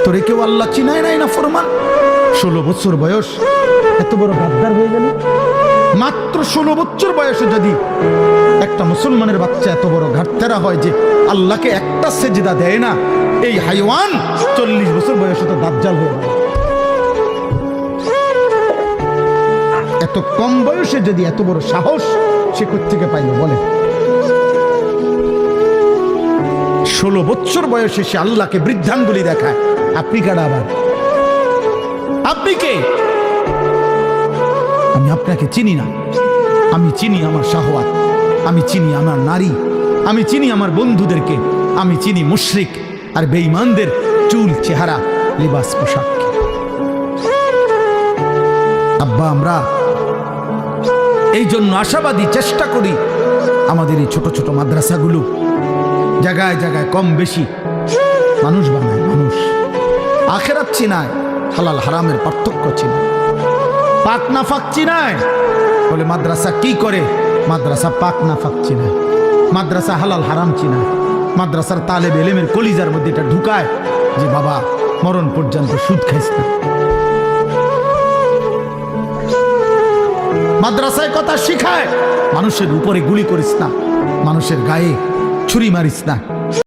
তোরে কেউ আল্লাহ চিনায় নাই না ফরমান? 16 বছর বয়স এত বড় গাদ্দার হয়ে গেল। মাত্র 16 বছর বয়সে যদি একটা মুসলমানের বাচ্চা এত বড় ঘাটতেরা হয় যে আল্লাহকে একটা সেজদা দেয় না, এই হাইওয়ান 40 বছর বয়সে তো দাজ্জাল হয়ে যায়। এত কম বয়সে যদি এত বড় সাহস সে কোত্থেকে পাইল বলে? 16 বছর বয়সে সে আল্লাহকে বৃদ্ধাঙ্গুলি দেখায়। আপনি কারা আবার? আপনি কে? আমি আপনাকে চিনি না। আমি চিনি আমার শাহওয়াত, আমি চিনি আমার নারী, আমি চিনি আমার বন্ধুদেরকে, আমি চিনি মুশরিক আর বেঈমানদের চুল, চেহারা, লিবাস, পোশাক। আব্বা, আমরা এই জন্য আশাবাদী, চেষ্টা করি আমাদের এই ছোট ছোট মাদ্রাসাগুলো জায়গায় জায়গায় কম বেশি মানুষ বানায়। মানুষ আখেরাত চিনায়, হালাল হারামের পার্থক্য চিনায়, পাক নাফাক চিনায়। বলে মাদ্রাসা কি করে? মাদ্রাসা পাক নাফাক চিনায়, মাদ্রাসা হালাল হারাম চিনায়। মাদ্রাসার তালেব ইলমের কলিজার মধ্যে এটা ঢুকায় যে বাবা মরণ পর্যন্ত সুদ খাইস না। মাদ্রাসায় কথা শিখায় মানুষের উপরে গুলি করিস না, মানুষের গায়ে ছুরি মারিস না।